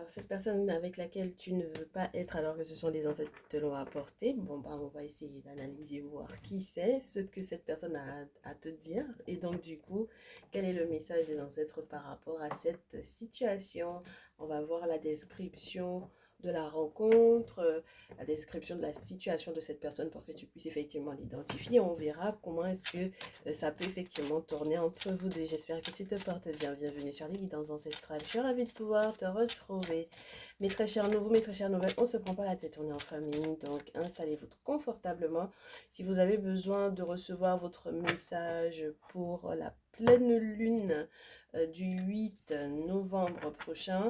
cette personne avec laquelle tu ne veux pas être alors que ce sont des ancêtres qui te l'ont apporté, bon, bah, on va essayer d'analyser, voir qui c'est, ce que cette personne a à te dire. Et donc, du coup, quel est le message des ancêtres par rapport à cette situation? On va voir la description de la rencontre, la description de la situation de cette personne pour que tu puisses effectivement l'identifier. On verra comment est-ce que ça peut effectivement tourner entre vous deux. J'espère que tu te portes bien. Bienvenue sur les guidances ancestrales. Je suis ravie de pouvoir te retrouver. Mes très chers nouveaux, mes très chères nouvelles, on ne se prend pas la tête, on est en famille. Donc installez-vous confortablement. Si vous avez besoin de recevoir votre message pour la pleine lune du 8 novembre prochain,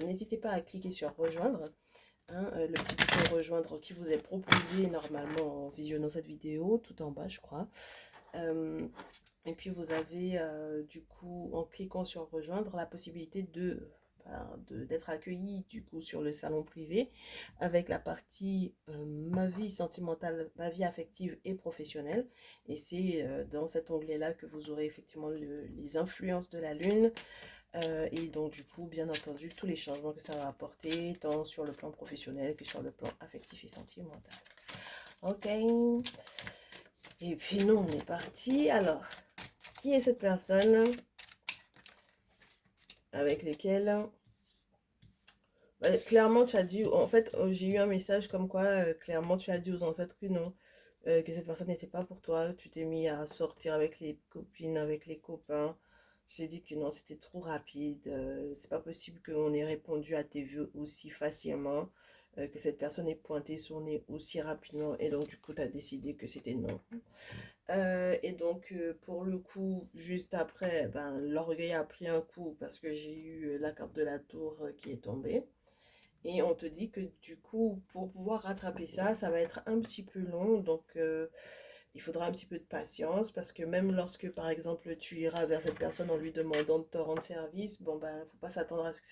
n'hésitez pas à cliquer sur rejoindre. Hein, le petit bouton rejoindre qui vous est proposé normalement en visionnant cette vidéo, tout en bas je crois. Euh, et puis vous avez du coup en cliquant sur rejoindre la possibilité d'être accueilli du coup sur le salon privé avec la partie ma vie sentimentale, ma vie affective et professionnelle. Et c'est dans cet onglet-là que vous aurez effectivement les influences de la lune. Et donc du coup, bien entendu, tous les changements que ça va apporter, tant sur le plan professionnel que sur le plan affectif et sentimental. Ok. Et puis nous, on est parti. Alors, qui est cette personne avec laquelle clairement tu as dit, en fait, j'ai eu un message comme quoi, clairement tu as dit aux ancêtres que non, que cette personne n'était pas pour toi. Tu t'es mis à sortir avec les copines, avec les copains. Je t'ai dit que non, c'était trop rapide. C'est pas possible qu'on ait répondu à tes vœux aussi facilement, que cette personne ait pointé son nez aussi rapidement. Et donc, du coup, tu as décidé que c'était non. Et donc, pour le coup, juste après, ben, l'orgueil a pris un coup parce que j'ai eu la carte de la tour qui est tombée. Et on te dit que du coup, pour pouvoir rattraper ça, ça va être un petit peu long. Donc, il faudra un petit peu de patience parce que même lorsque, par exemple, tu iras vers cette personne en lui demandant de te rendre service, bon, ben, faut pas s'attendre à ce que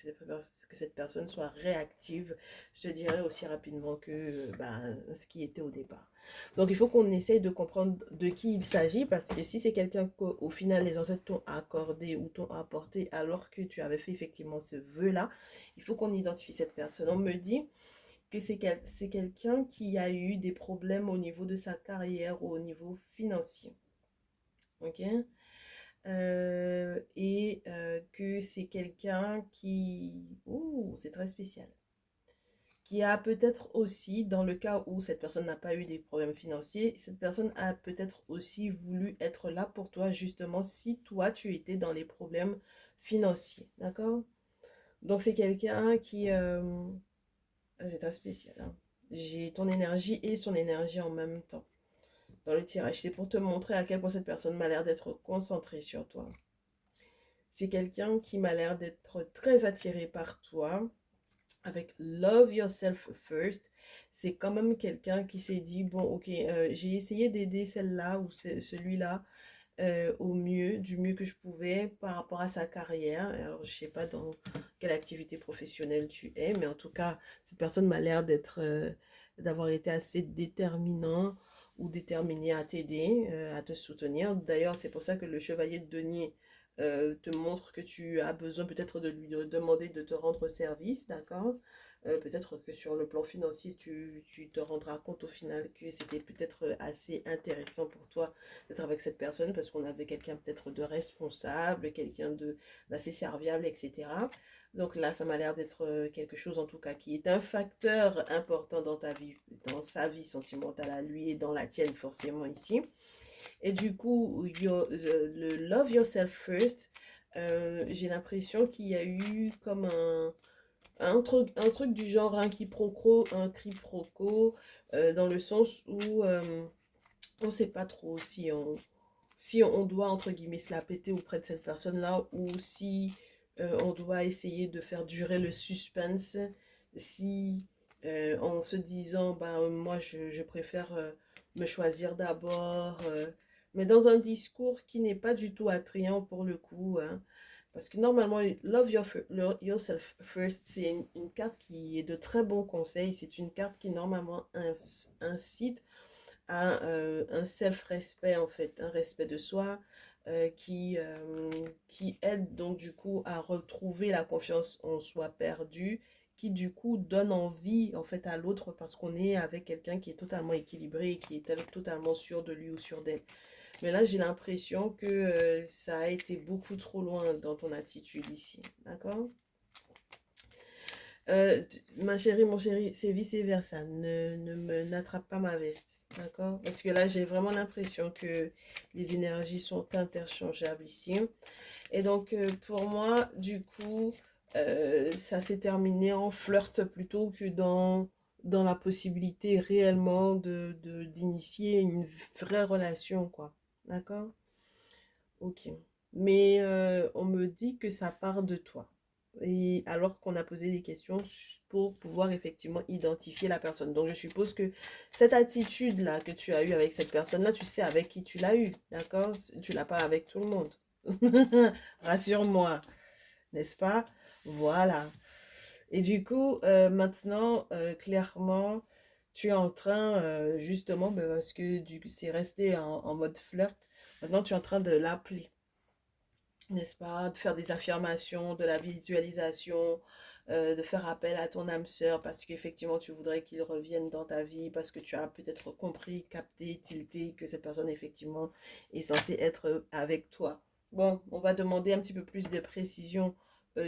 cette personne soit réactive, je te dirais, aussi rapidement que ben, ce qui était au départ. Donc, il faut qu'on essaye de comprendre de qui il s'agit parce que si c'est quelqu'un qu'au final les ancêtres t'ont accordé ou t'ont apporté alors que tu avais fait effectivement ce vœu-là, il faut qu'on identifie cette personne. On me dit que c'est quelqu'un qui a eu des problèmes au niveau de sa carrière ou au niveau financier. Ok. Que c'est quelqu'un qui... Ouh, c'est très spécial. Qui a peut-être aussi, dans le cas où cette personne n'a pas eu des problèmes financiers, cette personne a peut-être aussi voulu être là pour toi, justement, si toi, tu étais dans les problèmes financiers. D'accord? Donc, c'est quelqu'un qui... c'est très spécial, hein. J'ai ton énergie et son énergie en même temps dans le tirage. C'est pour te montrer à quel point cette personne m'a l'air d'être concentrée sur toi. C'est quelqu'un qui m'a l'air d'être très attiré par toi. Avec Love Yourself First, c'est quand même quelqu'un qui s'est dit, bon, ok, j'ai essayé d'aider celle-là ou celui-là au mieux, du mieux que je pouvais par rapport à sa carrière. Alors, je sais pas dans quelle activité professionnelle tu es, mais en tout cas, cette personne m'a l'air d'avoir été assez déterminant ou déterminé à t'aider, à te soutenir. D'ailleurs, c'est pour ça que le chevalier de denier te montre que tu as besoin peut-être de lui demander de te rendre service, d'accord? Peut-être que sur le plan financier, tu te rendras compte au final que c'était peut-être assez intéressant pour toi d'être avec cette personne parce qu'on avait quelqu'un peut-être de responsable, quelqu'un d'assez serviable, etc. Donc là, ça m'a l'air d'être quelque chose en tout cas qui est un facteur important dans ta vie, dans sa vie sentimentale à lui et dans la tienne forcément ici. Et du coup, le Love Yourself First, j'ai l'impression qu'il y a eu comme un truc du genre un quiproquo, dans le sens où on ne sait pas trop si on doit, entre guillemets, se la péter auprès de cette personne-là ou si on doit essayer de faire durer le suspense, si en se disant, bah, moi, je préfère me choisir d'abord, mais dans un discours qui n'est pas du tout attrayant pour le coup, hein. Parce que normalement, Yourself First, c'est une carte qui est de très bons conseils. C'est une carte qui normalement incite à un self-respect, en fait, un respect de soi, qui aide donc du coup à retrouver la confiance en soi perdue, qui du coup donne envie en fait à l'autre parce qu'on est avec quelqu'un qui est totalement équilibré et qui est totalement sûr de lui ou sûr d'elle. Mais là, j'ai l'impression que ça a été beaucoup trop loin dans ton attitude ici. D'accord? Ma chérie, mon chéri, c'est vice-versa. Ne me n'attrape pas ma veste. D'accord? Parce que là, j'ai vraiment l'impression que les énergies sont interchangeables ici. Et donc, pour moi, du coup, ça s'est terminé en flirt plutôt que dans la possibilité réellement d'initier une vraie relation, quoi. D'accord? Ok. Mais on me dit que ça part de toi. Et alors qu'on a posé des questions pour pouvoir effectivement identifier la personne. Donc je suppose que cette attitude-là que tu as eue avec cette personne-là, tu sais avec qui tu l'as eue. D'accord? Tu l'as pas avec tout le monde. Rassure-moi, n'est-ce pas? Voilà. Et du coup, maintenant, clairement, tu es en train, justement, ben, parce que c'est resté en mode flirt, maintenant tu es en train de l'appeler, n'est-ce pas? De faire des affirmations, de la visualisation, de faire appel à ton âme sœur parce qu'effectivement tu voudrais qu'il revienne dans ta vie, parce que tu as peut-être compris, capté, tilté que cette personne effectivement est censée être avec toi. Bon, on va demander un petit peu plus de précision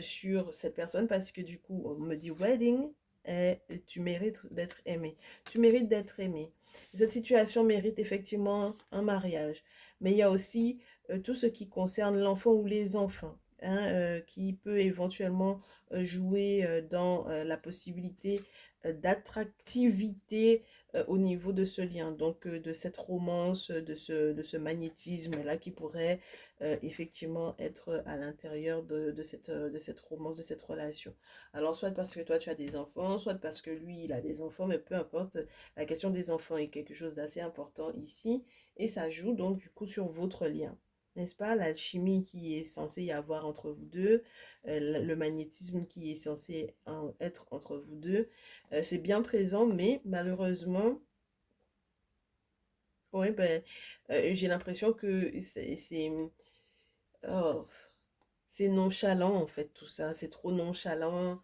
sur cette personne parce que du coup on me dit wedding et tu mérites d'être aimé. Tu mérites d'être aimé. Cette situation mérite effectivement un mariage. Mais il y a aussi tout ce qui concerne l'enfant ou les enfants, hein, qui peut éventuellement jouer dans la possibilité d'attractivité au niveau de ce lien, donc de cette romance, de ce magnétisme-là qui pourrait effectivement être à l'intérieur de cette romance, de cette relation. Alors, soit parce que toi tu as des enfants, soit parce que lui il a des enfants, mais peu importe, la question des enfants est quelque chose d'assez important ici, et ça joue donc du coup sur votre lien, n'est-ce pas? L'alchimie qui est censée y avoir entre vous deux, le magnétisme qui est censé être entre vous deux, c'est bien présent, mais malheureusement, ouais, ben, j'ai l'impression que oh, c'est nonchalant en fait tout ça, c'est trop nonchalant.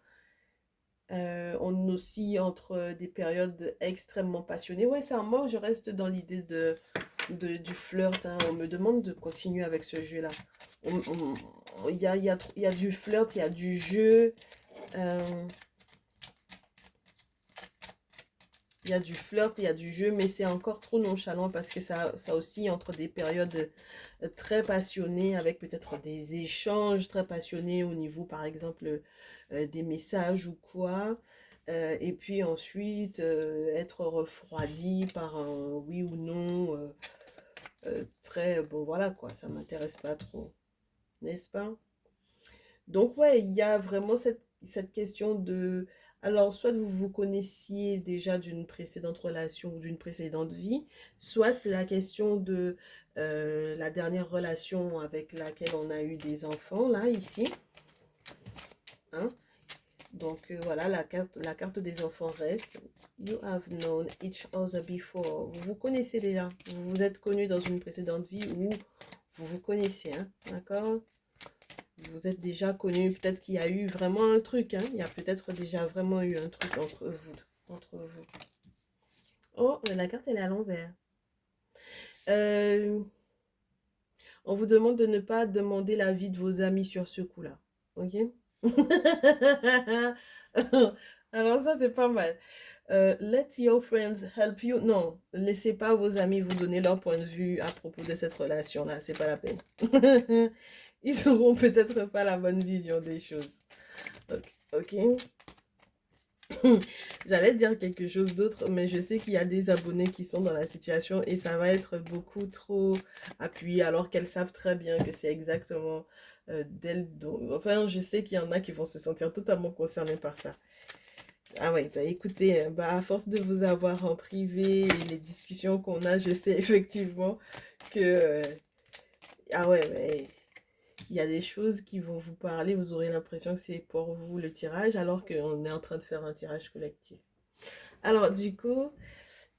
On oscille entre des périodes extrêmement passionnées. Ouais, ça, moi je reste dans l'idée du flirt, hein. On me demande de continuer avec ce jeu-là. Il y a du flirt, il y a du jeu. euh, il y a du flirt, il y a du jeu, mais c'est encore trop nonchalant parce que ça oscille entre des périodes très passionnées avec peut-être des échanges très passionnés au niveau, par exemple, des messages ou quoi. Et puis ensuite, être refroidi par un oui ou non très, bon voilà quoi, ça m'intéresse pas trop, n'est-ce pas? Donc ouais, il y a vraiment cette question de... Alors, soit vous vous connaissiez déjà d'une précédente relation ou d'une précédente vie, soit la question de la dernière relation avec laquelle on a eu des enfants, là, ici, hein. Donc voilà, la carte des enfants reste. You have known each other before. Vous vous connaissez déjà. Vous vous êtes connus dans une précédente vie ou vous vous connaissez, hein, d'accord? Vous êtes déjà connus. Peut-être qu'il y a eu vraiment un truc, hein. Il y a peut-être déjà vraiment eu un truc entre vous. Entre vous. Oh, la carte, elle est à l'envers. Euh, on vous demande de ne pas demander l'avis de vos amis sur ce coup-là. Ok? Alors ça, c'est pas mal. Let your friends help you. Non, laissez pas vos amis vous donner leur point de vue à propos de cette relation-là. C'est pas la peine. Ils auront peut-être pas la bonne vision des choses. Ok. Ok. J'allais dire quelque chose d'autre, mais je sais qu'il y a des abonnés qui sont dans la situation et ça va être beaucoup trop appuyé alors qu'elles savent très bien que c'est exactement d'elles. Enfin, je sais qu'il y en a qui vont se sentir totalement concernés par ça. Ah ouais, bah écoutez, bah à force de vous avoir en privé et les discussions qu'on a, je sais effectivement que ah ouais, mais il y a des choses qui vont vous parler, vous aurez l'impression que c'est pour vous le tirage, alors qu'on est en train de faire un tirage collectif. Alors du coup,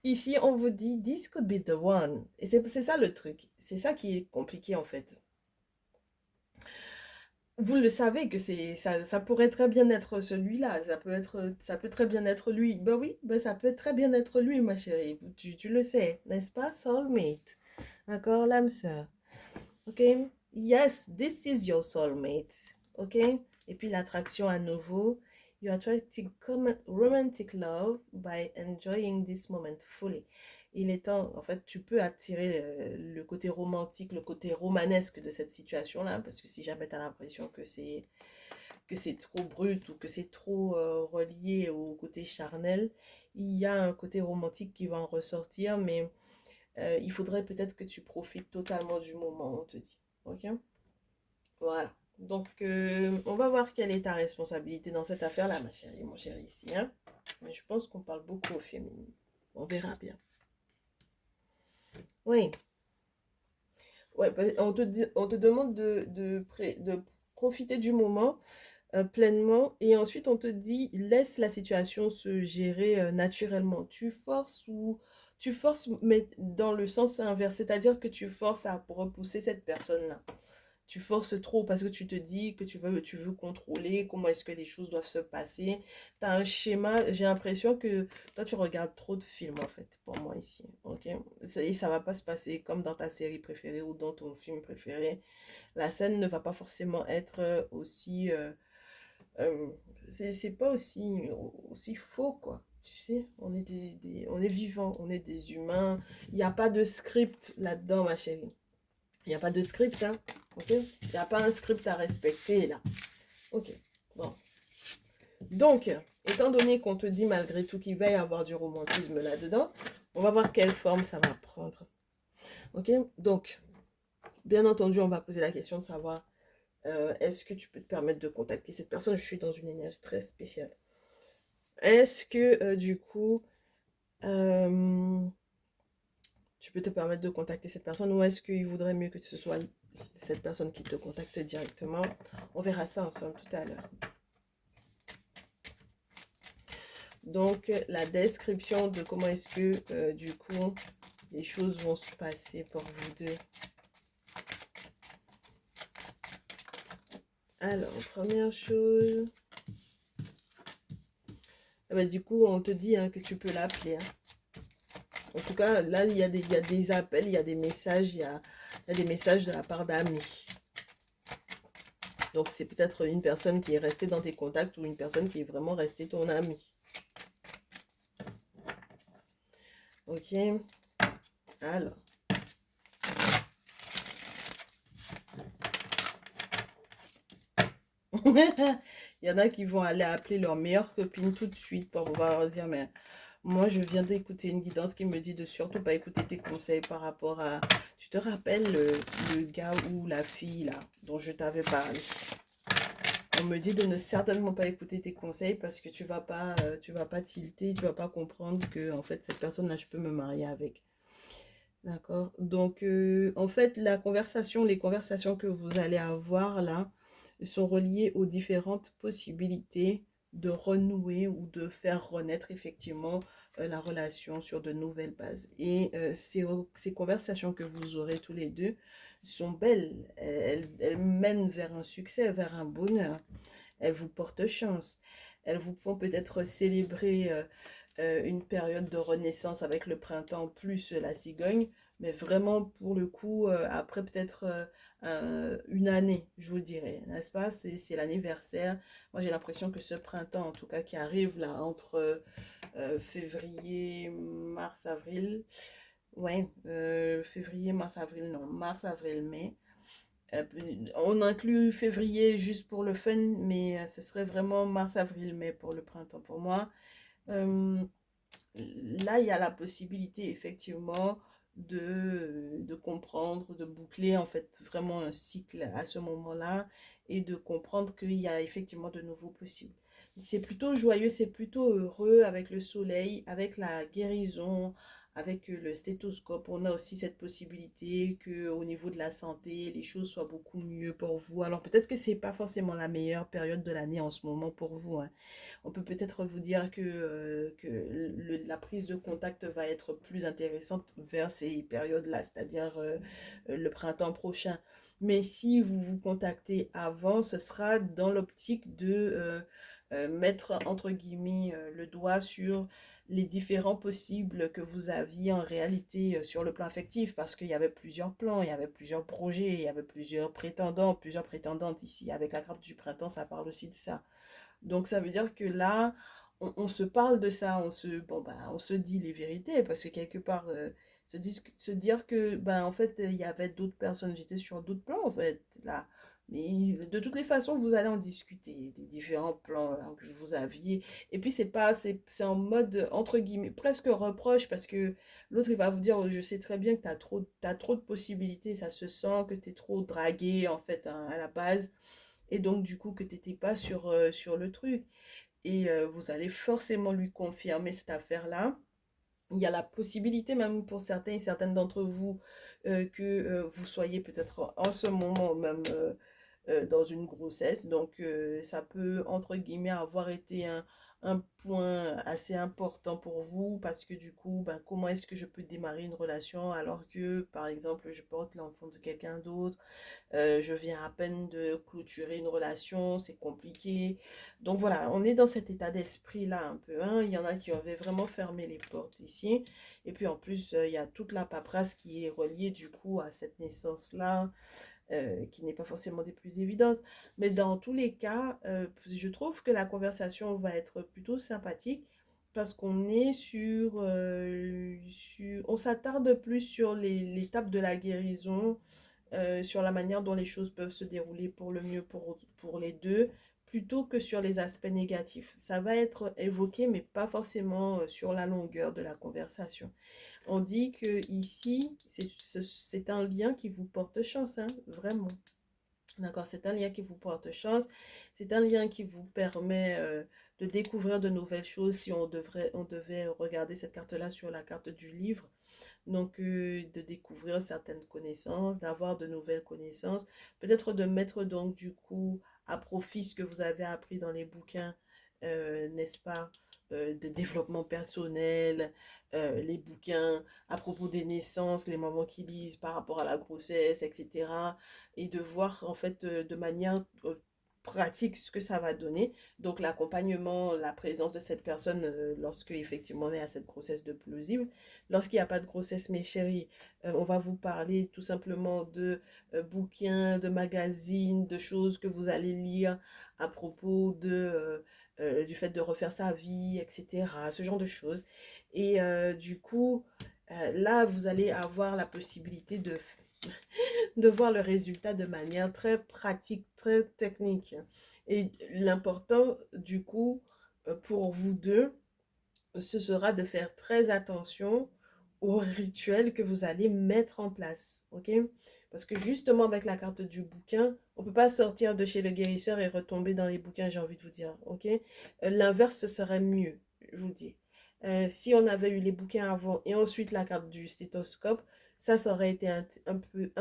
Ici, on vous dit, this could be the one. Et c'est ça le truc. C'est ça qui est compliqué en fait. Vous le savez que ça pourrait très bien être celui-là. Ça peut très bien être lui. Ben oui, ben ça peut très bien être lui, ma chérie. Tu le sais, n'est-ce pas, soulmate? D'accord, l'âme sœur. Ok? Yes, this is your soulmate. Ok? Et puis l'attraction à nouveau. You attract romantic love by enjoying this moment fully. Il est temps, en fait, tu peux attirer le côté romantique, le côté romanesque de cette situation-là, parce que si jamais tu as l'impression que c'est trop brut ou que c'est trop relié au côté charnel, il y a un côté romantique qui va en ressortir, mais il faudrait peut-être que tu profites totalement du moment, on te dit. Ok? Voilà. Donc, on va voir quelle est ta responsabilité dans cette affaire-là, ma chérie, mon chéri, ici. Hein? Mais je pense qu'on parle beaucoup au féminin. On verra bien. Oui. Ouais, on te demande de profiter du moment pleinement et ensuite on te dit laisse la situation se gérer naturellement. Tu forces, mais dans le sens inverse, c'est-à-dire que tu forces à repousser cette personne-là. Tu forces trop parce que tu te dis que tu veux contrôler comment est-ce que les choses doivent se passer. Tu as un schéma, j'ai l'impression que toi tu regardes trop de films en fait, pour moi ici, ok? Et ça va pas se passer comme dans ta série préférée ou dans ton film préféré. La scène ne va pas forcément être aussi... euh, c'est pas aussi faux quoi. Tu sais, on est vivant, on est des humains. Il n'y a pas de script là-dedans, ma chérie. Il n'y a pas de script, hein. Ok? Il n'y a pas un script à respecter là. Ok. Bon. Donc, étant donné qu'on te dit malgré tout qu'il va y avoir du romantisme là-dedans, on va voir quelle forme ça va prendre. Ok? Donc, bien entendu, on va poser la question de savoir est-ce que tu peux te permettre de contacter cette personne? Je suis dans une énergie très spéciale. Est-ce que du coup, euh, tu peux te permettre de contacter cette personne ou est-ce qu'il vaudrait mieux que ce soit cette personne qui te contacte directement? On verra ça ensemble tout à l'heure. Donc, la description de comment est-ce que, du coup, les choses vont se passer pour vous deux. Alors, première chose... Ah bah, du coup, on te dit hein, que tu peux l'appeler. Hein. En tout cas, là, il y a des appels, il y a des messages, il y a des messages de la part d'amis. Donc, c'est peut-être une personne qui est restée dans tes contacts ou une personne qui est vraiment restée ton ami. Ok. Alors. Il y en a qui vont aller appeler leur meilleure copine tout de suite pour pouvoir leur dire, mais moi je viens d'écouter une guidance qui me dit de surtout pas écouter tes conseils par rapport à... Tu te rappelles le gars ou la fille là dont je t'avais parlé? On me dit de ne certainement pas écouter tes conseils parce que tu vas pas tilter, tu vas pas comprendre que en fait cette personne là je peux me marier avec. D'accord. Donc, en fait, les conversations que vous allez avoir là sont reliées aux différentes possibilités de renouer ou de faire renaître effectivement la relation sur de nouvelles bases. Et ces conversations que vous aurez tous les deux sont belles. Elles mènent vers un succès, vers un bonheur. Elles vous portent chance. Elles vous font peut-être célébrer une période de renaissance avec le printemps plus la cigogne, mais vraiment pour le coup, après peut-être une année, je vous dirais, n'est-ce pas? C'est l'anniversaire. Moi, j'ai l'impression que ce printemps, en tout cas, qui arrive là, entre février, mars, avril, ouais, février, mars, avril, non, mars, avril, mai. Euh, on inclut février juste pour le fun, mais ce serait vraiment mars, avril, mai pour le printemps pour moi. Euh, Là, il y a la possibilité effectivement de comprendre, de boucler en fait vraiment un cycle à ce moment-là et de comprendre qu'il y a effectivement de nouveaux possibles. C'est plutôt joyeux, c'est plutôt heureux avec le soleil, avec la guérison, avec le stéthoscope. On a aussi cette possibilité que au niveau de la santé, les choses soient beaucoup mieux pour vous. Alors peut-être que c'est pas forcément la meilleure période de l'année en ce moment pour vous, hein. On peut peut-être vous dire que la prise de contact va être plus intéressante vers ces périodes-là, c'est-à-dire le printemps prochain. Mais si vous vous contactez avant, ce sera dans l'optique de mettre entre guillemets le doigt sur les différents possibles que vous aviez en réalité sur le plan affectif, parce qu'il y avait plusieurs plans, il y avait plusieurs projets, il y avait plusieurs prétendants, plusieurs prétendantes ici. Avec la carte du printemps, ça parle aussi de ça. Donc ça veut dire que là, on se parle de ça, bon, ben, on se dit les vérités, parce que quelque part, se dire que, ben, en fait, il y avait d'autres personnes, j'étais sur d'autres plans, en fait, là. Mais de toutes les façons, vous allez en discuter des différents plans hein, que vous aviez. Et puis, c'est en mode, entre guillemets, presque reproche, parce que l'autre, il va vous dire, je sais très bien que t'as trop de possibilités, ça se sent que t'es trop dragué, en fait, hein, à la base et donc du coup que tu n'étais pas sur le truc. Et vous allez forcément lui confirmer cette affaire-là. Il y a la possibilité même pour certains et certaines d'entre vous que vous soyez peut-être en ce moment même dans une grossesse. Donc, ça peut, entre guillemets, avoir été un point assez important pour vous parce que du coup, ben, comment est-ce que je peux démarrer une relation alors que, par exemple, je porte l'enfant de quelqu'un d'autre, je viens à peine de clôturer une relation, c'est compliqué. Donc voilà, on est dans cet état d'esprit-là un peu, hein. Il y en a qui avaient vraiment fermé les portes ici. Et puis en plus, il y a toute la paperasse qui est reliée du coup à cette naissance-là qui n'est pas forcément des plus évidentes. Mais dans tous les cas, je trouve que la conversation va être plutôt sympathique parce qu'on est on s'attarde plus sur l'étape de la guérison, sur la manière dont les choses peuvent se dérouler pour le mieux pour les deux, plutôt que sur les aspects négatifs. Ça va être évoqué, mais pas forcément sur la longueur de la conversation. On dit que ici, c'est un lien qui vous porte chance, hein, vraiment. D'accord, c'est un lien qui vous porte chance, c'est un lien qui vous permet de découvrir de nouvelles choses si on devait regarder cette carte-là sur la carte du livre. Donc, de découvrir certaines connaissances, d'avoir de nouvelles connaissances, peut-être de mettre donc du coup à profit ce que vous avez appris dans les bouquins, n'est-ce pas, de développement personnel, les bouquins à propos des naissances, les mamans qui lisent par rapport à la grossesse, etc. Et de voir en fait de manière pratique ce que ça va donner. Donc l'accompagnement, la présence de cette personne lorsque effectivement il y a cette grossesse de plausible. Lorsqu'il n'y a pas de grossesse, mes chéris, on va vous parler tout simplement de bouquins, de magazines, de choses que vous allez lire à propos du fait de refaire sa vie, etc. Ce genre de choses. Et du coup, là, vous allez avoir la possibilité de voir le résultat de manière très pratique, très technique. Et l'important, du coup, pour vous deux, ce sera de faire très attention aux rituels que vous allez mettre en place, ok? Parce que justement, avec la carte du bouquin, on ne peut pas sortir de chez le guérisseur et retomber dans les bouquins, j'ai envie de vous dire, ok? L'inverse, ce serait mieux, je vous dis. Si on avait eu les bouquins avant et ensuite la carte du stéthoscope, ça aurait été un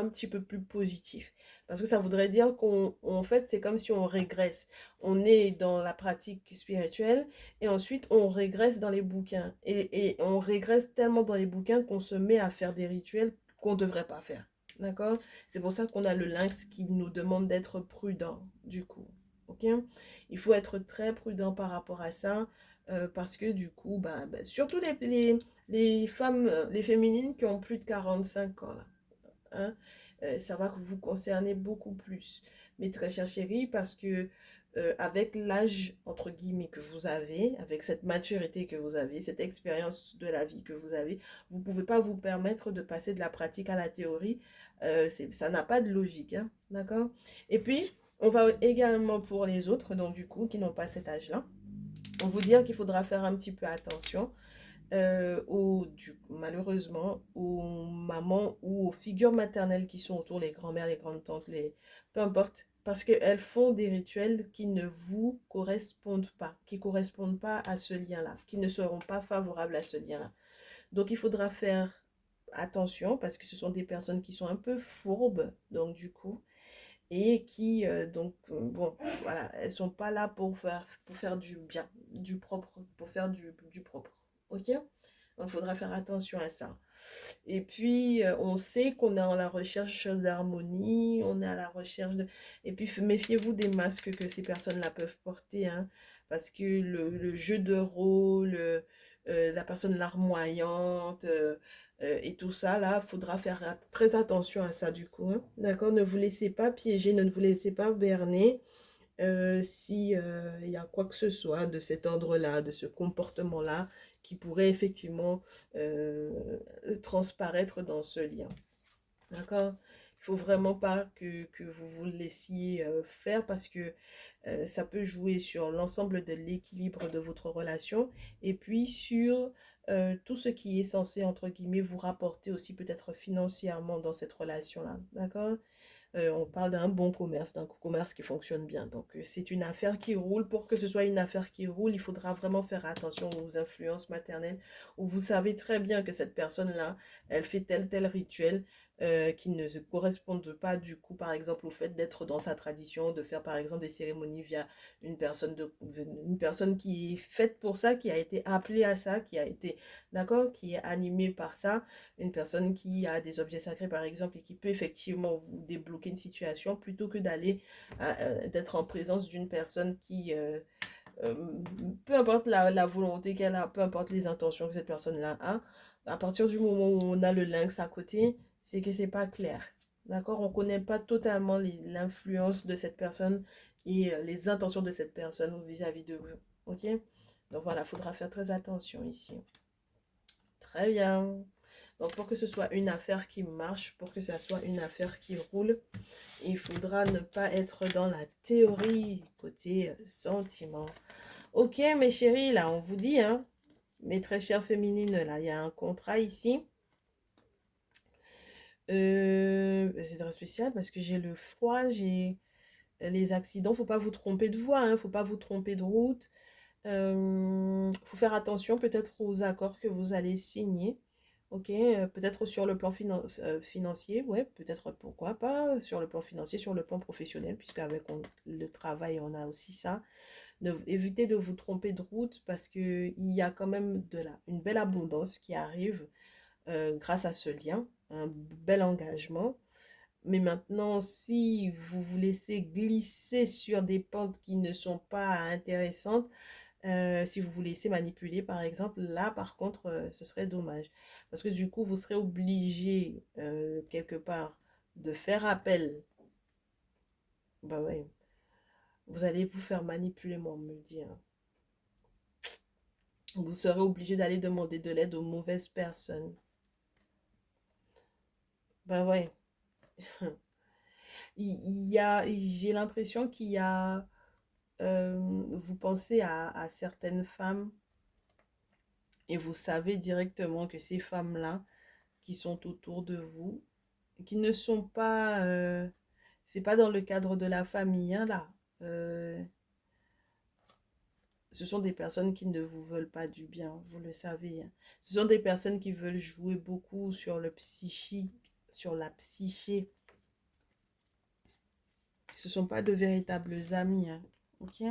petit peu plus positif. Parce que ça voudrait dire en fait, c'est comme si on régresse. On est dans la pratique spirituelle, et ensuite, on régresse dans les bouquins. Et on régresse tellement dans les bouquins qu'on se met à faire des rituels qu'on ne devrait pas faire. D'accord? C'est pour ça qu'on a le lynx qui nous demande d'être prudent, du coup. Ok? Il faut être très prudent par rapport à ça. Parce que du coup, surtout les femmes, les féminines qui ont plus de 45 ans, là, hein, ça va vous concerner beaucoup plus. Mes très chères chéries, parce que avec l'âge, entre guillemets, que vous avez, avec cette maturité que vous avez, cette expérience de la vie que vous avez, vous ne pouvez pas vous permettre de passer de la pratique à la théorie. Ça n'a pas de logique, hein, d'accord? Et puis, on va également pour les autres, donc du coup, qui n'ont pas cet âge-là, on vous dire qu'il faudra faire un petit peu attention malheureusement, aux mamans ou aux figures maternelles qui sont autour, les grands-mères, les grandes-tantes, peu importe, Parce qu'elles font des rituels qui ne vous correspondent pas, qui ne correspondent pas à ce lien-là, qui ne seront pas favorables à ce lien-là. Donc, il faudra faire attention parce que ce sont des personnes qui sont un peu fourbes, donc du coup, et qui, bon, voilà, elles sont pas là pour faire du bien, du propre, pour faire du propre. Ok? Donc, il faudra faire attention à ça. Et puis, on sait qu'on est en la recherche d'harmonie, on est à la recherche de... Et puis, méfiez-vous des masques que ces personnes-là peuvent porter, hein, parce que le jeu de rôle, la personne larmoyante, et tout ça, là, faudra faire très attention à ça, du coup, hein. D'accord? Ne vous laissez pas piéger, ne vous laissez pas berner si il y a quoi que ce soit de cet ordre-là, de ce comportement-là, qui pourrait effectivement euh, transparaître dans ce lien. D'accord? Il faut vraiment pas que vous vous laissiez faire parce que ça peut jouer sur l'ensemble de l'équilibre de votre relation et puis sur tout ce qui est censé, entre guillemets, vous rapporter aussi peut-être financièrement dans cette relation-là. D'accord? On parle d'un bon commerce, d'un commerce qui fonctionne bien. Donc, c'est une affaire qui roule. Pour que ce soit une affaire qui roule, il faudra vraiment faire attention aux influences maternelles, où vous savez très bien que cette personne-là, elle fait tel rituel qui ne se correspondent pas du coup, par exemple, au fait d'être dans sa tradition, de faire par exemple des cérémonies via une personne qui est faite pour ça, qui a été appelée à ça, qui a été, d'accord, qui est animée par ça, une personne qui a des objets sacrés par exemple et qui peut effectivement vous débloquer une situation plutôt que d'être en présence d'une personne qui, euh, peu importe la volonté qu'elle a, peu importe les intentions que cette personne-là a, à partir du moment où on a le lynx à côté, c'est que c'est pas clair. D'accord? On ne connaît pas totalement l'influence de cette personne et les intentions de cette personne vis-à-vis de vous. Ok? Donc voilà, il faudra faire très attention ici. Très bien. Donc, pour que ce soit une affaire qui marche, pour que ça soit une affaire qui roule, il faudra ne pas être dans la théorie côté sentiment. Ok, mes chéris, là, on vous dit, hein, mes très chères féminines, là, il y a un contrat ici. C'est très spécial parce que j'ai le froid, j'ai les accidents. Faut pas vous tromper de voie, hein, faut pas vous tromper de route. Faut faire attention peut-être aux accords que vous allez signer. Ok, peut-être sur le plan financier, ouais, peut-être pourquoi pas sur le plan financier, sur le plan professionnel, puisque avec le travail, on a aussi ça. Évitez de vous tromper de route parce que il y a quand même une belle abondance qui arrive grâce à ce lien, un bel engagement. Mais maintenant, si vous vous laissez glisser sur des pentes qui ne sont pas intéressantes, si vous vous laissez manipuler, par exemple, là, par contre, ce serait dommage. Parce que du coup, vous serez obligé, quelque part, de faire appel. Bah ouais, vous allez vous faire manipuler, moi, on me dit, hein. Vous serez obligé d'aller demander de l'aide aux mauvaises personnes. Bah ouais. J'ai l'impression qu'il y a, vous pensez à certaines femmes et vous savez directement que ces femmes-là qui sont autour de vous, qui ne sont pas, c'est pas dans le cadre de la famille, hein, là. Euh, Ce sont des personnes qui ne vous veulent pas du bien, vous le savez, hein. Ce sont des personnes qui veulent jouer beaucoup sur le psychique, sur la psyché. Ce ne sont pas de véritables amis, hein. Ok?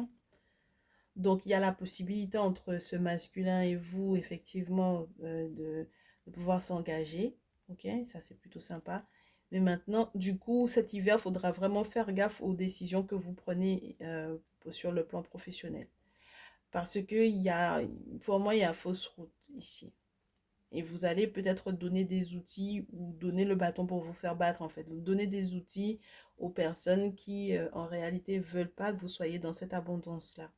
Donc, il y a la possibilité entre ce masculin et vous, effectivement, de pouvoir s'engager. Ok? Ça, c'est plutôt sympa. Mais maintenant, du coup, cet hiver, il faudra vraiment faire gaffe aux décisions que vous prenez sur le plan professionnel. Parce que pour moi, il y a fausse route ici. Et vous allez peut-être donner des outils ou donner le bâton pour vous faire battre, en fait. Vous donnez des outils aux personnes qui, en réalité, veulent pas que vous soyez dans cette abondance-là.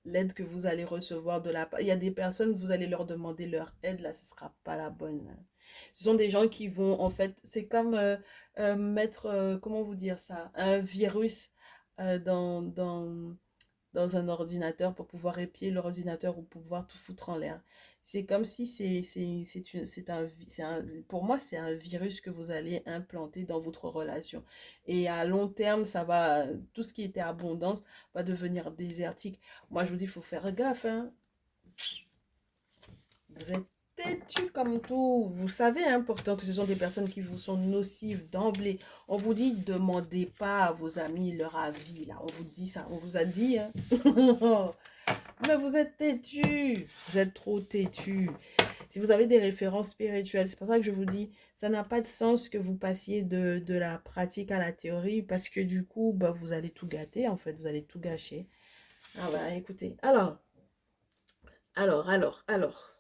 L'aide que vous allez recevoir de la part. Il y a des personnes, vous allez leur demander leur aide, là, ce ne sera pas la bonne. Ce sont des gens qui vont, en fait, c'est comme mettre, comment vous dire ça, un virus dans dans un ordinateur pour pouvoir épier l'ordinateur ou pour pouvoir tout foutre en l'air. C'est comme si pour moi, c'est un virus que vous allez implanter dans votre relation. Et à long terme, tout ce qui était abondance va devenir désertique. Moi, je vous dis, il faut faire gaffe, hein. Vous êtes têtu comme tout. Vous savez, hein, pourtant que ce sont des personnes qui vous sont nocives d'emblée. On vous dit, demandez pas à vos amis leur avis, là. On vous dit ça, on vous a dit, hein. Mais vous êtes têtu. Vous êtes trop têtu. Si vous avez des références spirituelles, c'est pour ça que je vous dis, ça n'a pas de sens que vous passiez de la pratique à la théorie, parce que du coup, bah, vous allez tout gâter, en fait. Vous allez tout gâcher. Ah bah, écoutez. Alors,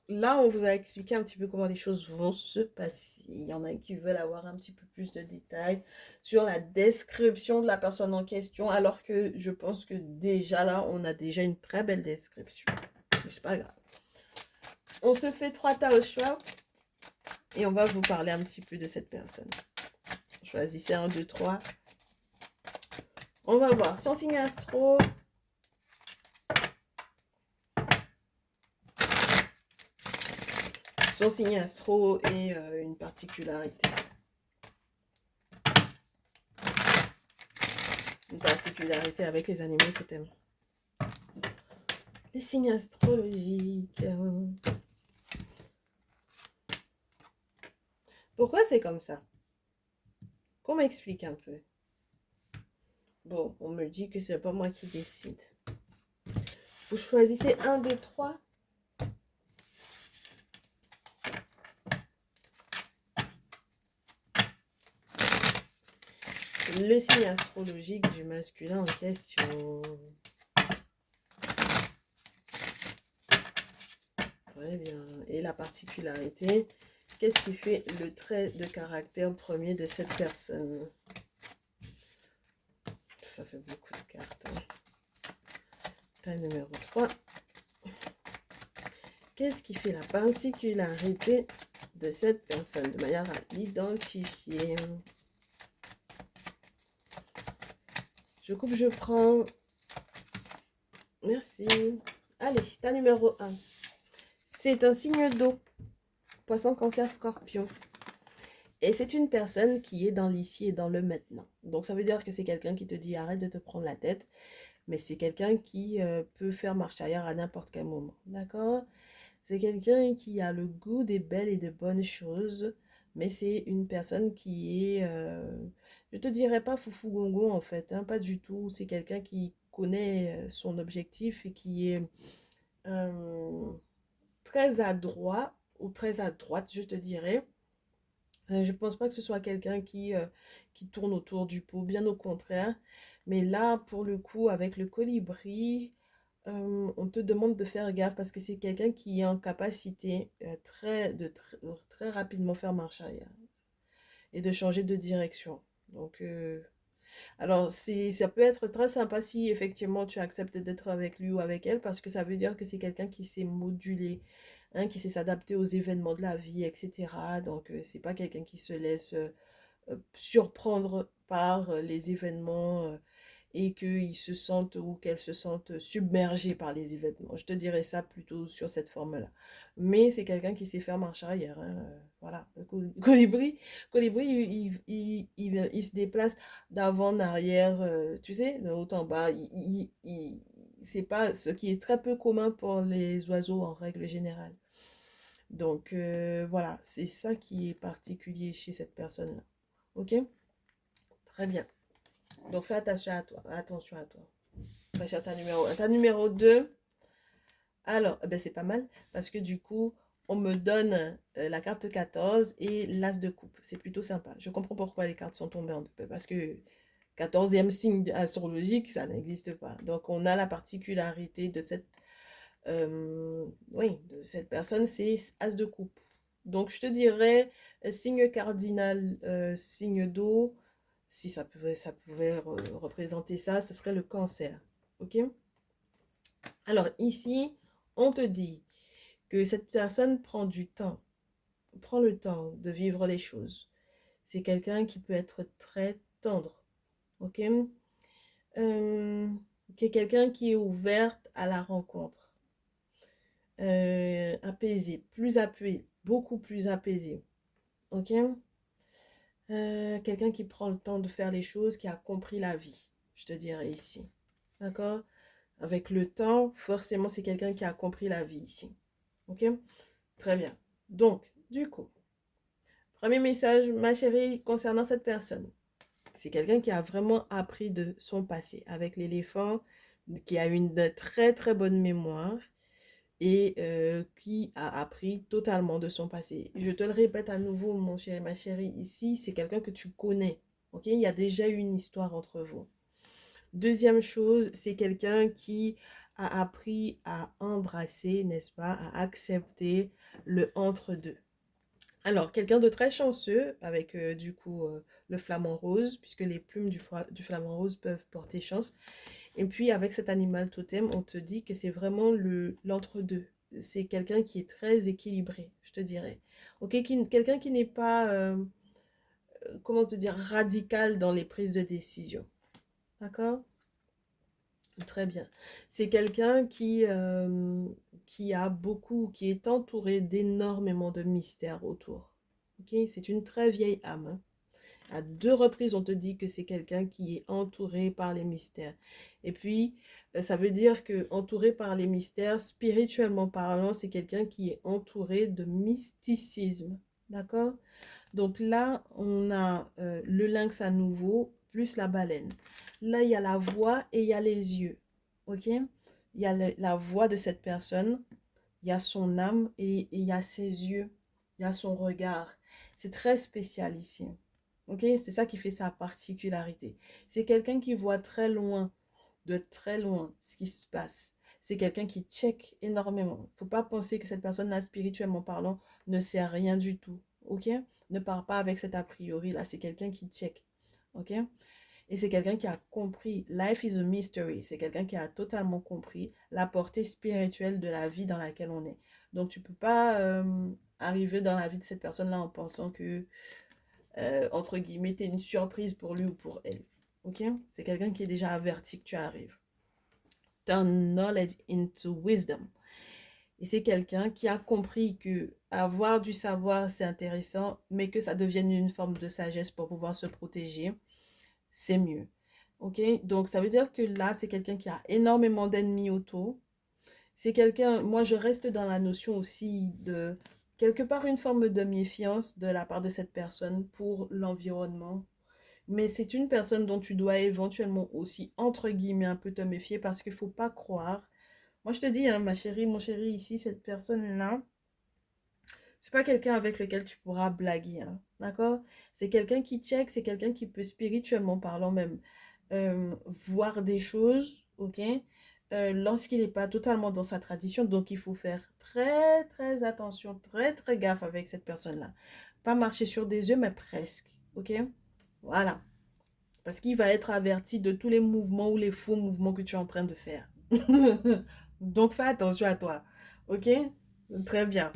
là, on vous a expliqué un petit peu comment les choses vont se passer. Il y en a qui veulent avoir un petit peu plus de détails sur la description de la personne en question, alors que je pense que déjà là, on a déjà une très belle description. Mais c'est pas grave. On se fait 3 tas au choix et on va vous parler un petit peu de cette personne. Choisissez 1, 2, 3. On va voir son signe astro. Son signe astro et une particularité. Une particularité avec les animaux totems. Les signes astrologiques. Pourquoi c'est comme ça? Qu'on m'explique un peu. Bon, on me dit que c'est pas moi qui décide. Vous choisissez 1, 2, 3. Le signe astrologique du masculin en question. Très bien. Et la particularité, qu'est-ce qui fait le trait de caractère premier de cette personne? Ça fait beaucoup de cartes. Taille numéro 3. Qu'est-ce qui fait la particularité de cette personne de manière à l'identifier? Je coupe, je prends. Merci. Allez, ta numéro 1. C'est un signe d'eau. Poisson, cancer, scorpion. Et c'est une personne qui est dans l'ici et dans le maintenant. Donc ça veut dire que c'est quelqu'un qui te dit arrête de te prendre la tête. Mais c'est quelqu'un qui peut faire marche arrière à n'importe quel moment. D'accord? C'est quelqu'un qui a le goût des belles et de bonnes choses. Mais c'est une personne qui est, je te dirais pas foufou gongo en fait, hein, pas du tout. C'est quelqu'un qui connaît son objectif et qui est euh, très adroit ou très à droite, je te dirais. Je pense pas que ce soit quelqu'un qui tourne autour du pot, bien au contraire. Mais là, pour le coup, avec le colibri, on te demande de faire gaffe parce que c'est quelqu'un qui est en capacité très rapidement faire marche arrière et de changer de direction. Donc, alors, ça peut être très sympa si effectivement tu acceptes d'être avec lui ou avec elle parce que ça veut dire que c'est quelqu'un qui sait moduler, hein, qui sait s'adapter aux événements de la vie, etc. Donc, c'est pas quelqu'un qui se laisse surprendre par les événements et qu'ils se sentent ou qu'elles se sentent submergées par les événements. Je te dirais ça plutôt sur cette forme-là. Mais c'est quelqu'un qui sait faire marche arrière, hein. Voilà. Le colibri il se déplace d'avant en arrière, tu sais, de haut en bas. C'est pas ce qui est très peu commun pour les oiseaux en règle générale. Donc voilà, c'est ça qui est particulier chez cette personne-là. Ok? Très bien. Donc fais attention à toi. Attention à toi. Très cher ta numéro 1. Ta numéro 2. Alors, ben c'est pas mal parce que du coup, on me donne la carte 14 et l'as de coupe. C'est plutôt sympa. Je comprends pourquoi les cartes sont tombées en deux. Parce que 14e signe astrologique, ça n'existe pas. Donc, on a la particularité de oui, de cette personne, c'est as de coupe. Donc, je te dirais signe cardinal, signe d'eau. Si ça pouvait représenter ça, ce serait le cancer. Ok? Alors ici, on te dit que cette personne prend le temps de vivre les choses. C'est quelqu'un qui peut être très tendre. Ok? Euh, Quelqu'un qui est ouverte à la rencontre, apaisé, plus apaisé, beaucoup plus apaisé, ok? Quelqu'un qui prend le temps de faire les choses, qui a compris la vie, je te dirais ici, d'accord? Avec le temps, forcément, c'est quelqu'un qui a compris la vie ici, ok? Très bien. Donc, du coup, premier message, ma chérie, concernant cette personne. C'est quelqu'un qui a vraiment appris de son passé avec l'éléphant, qui a une très très bonne mémoire et qui a appris totalement de son passé. Je te le répète à nouveau, mon chéri, ma chérie, ici, c'est quelqu'un que tu connais. Ok, il y a déjà eu une histoire entre vous. Deuxième chose, c'est quelqu'un qui a appris à embrasser, n'est-ce pas, à accepter le entre-deux. Alors, quelqu'un de très chanceux avec du coup le flamant rose, puisque les plumes du flamant rose peuvent porter chance. Et puis, avec cet animal totem, on te dit que c'est vraiment l'entre-deux. C'est quelqu'un qui est très équilibré, je te dirais. Ok, quelqu'un qui n'est pas, comment te dire, radical dans les prises de décision. D'accord? Très bien. C'est quelqu'un qui a beaucoup, qui est entouré d'énormément de mystères autour. Ok? C'est une très vieille âme, hein. À deux reprises, on te dit que c'est quelqu'un qui est entouré par les mystères. Et puis, ça veut dire que entouré par les mystères, spirituellement parlant, c'est quelqu'un qui est entouré de mysticisme. D'accord? Donc là, on a le lynx à nouveau, plus la baleine. Là, il y a la voix et il y a les yeux. OK? Il y a la voix de cette personne, il y a son âme et il y a ses yeux, il y a son regard. C'est très spécial ici. OK? C'est ça qui fait sa particularité. C'est quelqu'un qui voit très loin, de très loin, ce qui se passe. C'est quelqu'un qui check énormément. Faut pas penser que cette personne-là, spirituellement parlant, ne sait rien du tout. OK? Ne part pas avec cet a priori là. C'est quelqu'un qui check. OK? Et c'est quelqu'un qui a compris. Life is a mystery. C'est quelqu'un qui a totalement compris la portée spirituelle de la vie dans laquelle on est. Donc, tu peux pas arriver dans la vie de cette personne-là en pensant que, entre guillemets, t'es une surprise pour lui ou pour elle. Ok? C'est quelqu'un qui est déjà averti que tu arrives. Turn knowledge into wisdom. Et c'est quelqu'un qui a compris que avoir du savoir, c'est intéressant, mais que ça devienne une forme de sagesse pour pouvoir se protéger, c'est mieux. Ok? Donc, ça veut dire que là, c'est quelqu'un qui a énormément d'ennemis autour. C'est quelqu'un, moi, je reste dans la notion aussi de quelque part une forme de méfiance de la part de cette personne pour l'environnement. Mais c'est une personne dont tu dois éventuellement aussi, entre guillemets, un peu te méfier parce qu'il ne faut pas croire. Moi, je te dis, hein, ma chérie, mon chéri, ici, cette personne-là, c'est pas quelqu'un avec lequel tu pourras blaguer, hein, d'accord? C'est quelqu'un qui check, c'est quelqu'un qui peut spirituellement parlant même voir des choses, ok? Lorsqu'il n'est pas totalement dans sa tradition, donc il faut faire très très attention, très très gaffe avec cette personne-là. Pas marcher sur des œufs, mais presque, ok? Voilà. Parce qu'il va être averti de tous les mouvements ou les faux mouvements que tu es en train de faire. Donc fais attention à toi, ok? Très bien.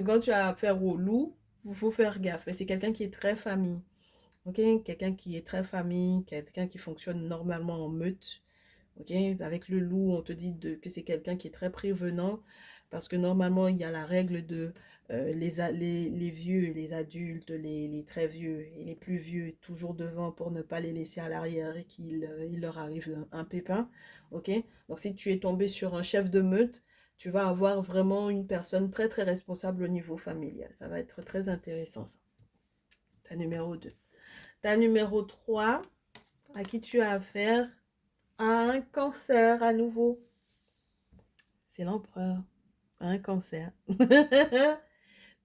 Quand tu as affaire au loup, il faut faire gaffe. Et c'est quelqu'un qui est très famille. Ok? Quelqu'un qui est très famille, quelqu'un qui fonctionne normalement en meute. Ok? Avec le loup, on te dit que c'est quelqu'un qui est très prévenant parce que normalement, il y a la règle de les vieux, les adultes, les très vieux et les plus vieux toujours devant pour ne pas les laisser à l'arrière et qu'il il leur arrive un pépin. Ok? Donc, si tu es tombé sur un chef de meute, tu vas avoir vraiment une personne très très responsable au niveau familial. Ça va être très intéressant ça. Ta numéro 2. Ta numéro 3, à qui tu as affaire à un cancer à nouveau. C'est l'empereur. À un cancer.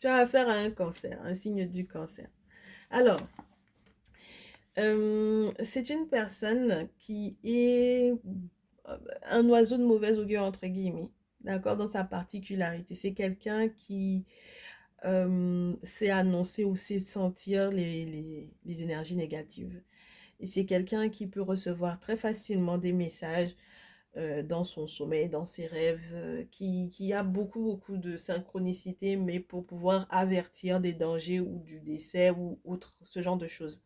Tu as affaire à un cancer, un signe du cancer. Alors, c'est une personne qui est un oiseau de mauvaise augure, entre guillemets. D'accord, dans sa particularité. C'est quelqu'un qui sait annoncer ou sait sentir les énergies négatives. Et c'est quelqu'un qui peut recevoir très facilement des messages dans son sommeil, dans ses rêves, qui a beaucoup, beaucoup de synchronicité, mais pour pouvoir avertir des dangers ou du décès ou autre, ce genre de choses.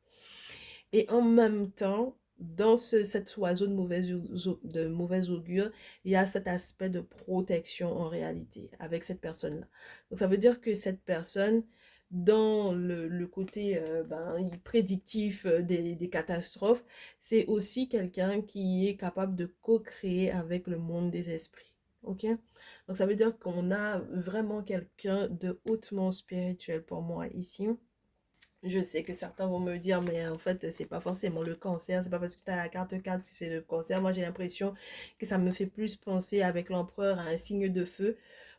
Et en même temps, dans cet oiseau de mauvaise augure, il y a cet aspect de protection en réalité avec cette personne-là. Donc ça veut dire que cette personne, dans le côté prédictif des catastrophes, c'est aussi quelqu'un qui est capable de co-créer avec le monde des esprits. Ok? Donc ça veut dire qu'on a vraiment quelqu'un de hautement spirituel pour moi ici. Je sais que certains vont me dire, mais en fait, c'est pas forcément le cancer, c'est pas parce que tu as la carte 4 que c'est le cancer. Moi, j'ai l'impression que ça me fait plus penser avec l'empereur à un signe de feu.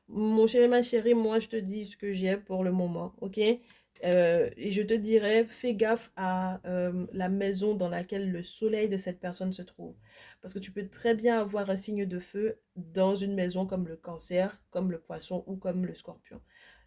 Mon chéri, ma chérie, moi, je te dis ce que j'ai pour le moment, ok? Et je te dirais, fais gaffe à la maison dans laquelle le soleil de cette personne se trouve. Parce que tu peux très bien avoir un signe de feu dans une maison comme le cancer, comme le poisson ou comme le scorpion.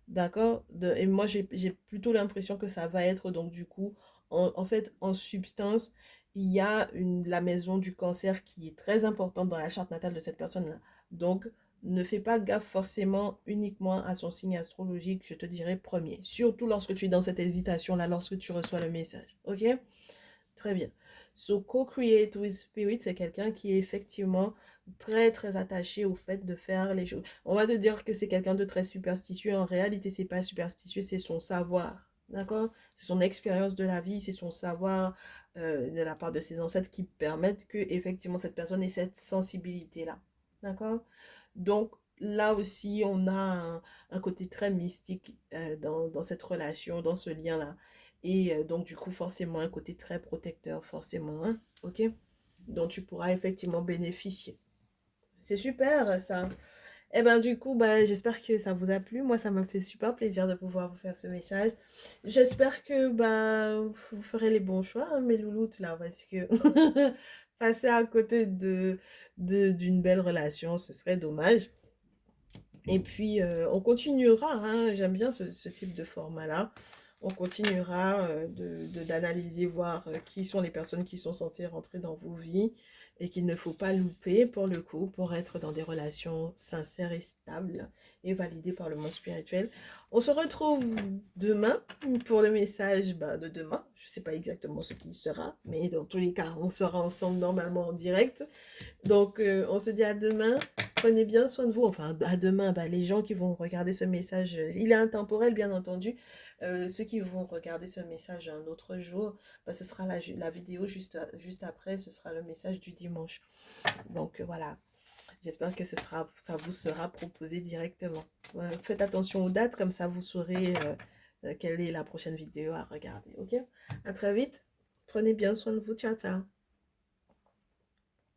D'accord? Et moi, j'ai plutôt l'impression que ça va être, donc du coup, en fait, en substance, il y a la maison du cancer qui est très importante dans la charte natale de cette personne-là. Donc, ne fais pas gaffe forcément uniquement à son signe astrologique, je te dirais premier. Surtout lorsque tu es dans cette hésitation-là, lorsque tu reçois le message. Ok? Très bien. So, co-create with spirit, c'est quelqu'un qui est effectivement très, très attaché au fait de faire les choses. On va te dire que c'est quelqu'un de très superstitieux. En réalité, c'est pas superstitieux, c'est son savoir. D'accord? C'est son expérience de la vie, c'est son savoir de la part de ses ancêtres qui permettent que, effectivement, cette personne ait cette sensibilité-là. D'accord? Donc, là aussi, on a un côté très mystique dans cette relation, dans ce lien-là. Et donc, du coup, forcément, un côté très protecteur, forcément, hein, ok? Dont tu pourras effectivement bénéficier. C'est super, ça. Eh ben, du coup, bah, j'espère que ça vous a plu. Moi, ça m'a fait super plaisir de pouvoir vous faire ce message. J'espère que bah, vous ferez les bons choix, hein, mes louloutes, là, parce que passer à côté d'une belle relation, ce serait dommage. Et puis, on continuera, hein, j'aime bien ce type de format-là. On continuera d'analyser, voir qui sont les personnes qui sont censées rentrer dans vos vies et qu'il ne faut pas louper pour le coup, pour être dans des relations sincères et stables et validées par le monde spirituel. On se retrouve demain pour le message de demain. Je ne sais pas exactement ce qu'il sera, mais dans tous les cas, on sera ensemble normalement en direct. Donc, on se dit à demain. Prenez bien soin de vous. Enfin, à demain, bah, les gens qui vont regarder ce message, il est intemporel, bien entendu. Ceux qui vont regarder ce message un autre jour, bah, ce sera la vidéo juste après, ce sera le message du dimanche. Donc, voilà. J'espère que ça vous sera proposé directement. Faites attention aux dates, comme ça vous saurez quelle est la prochaine vidéo à regarder. Ok? À très vite. Prenez bien soin de vous. Ciao, ciao.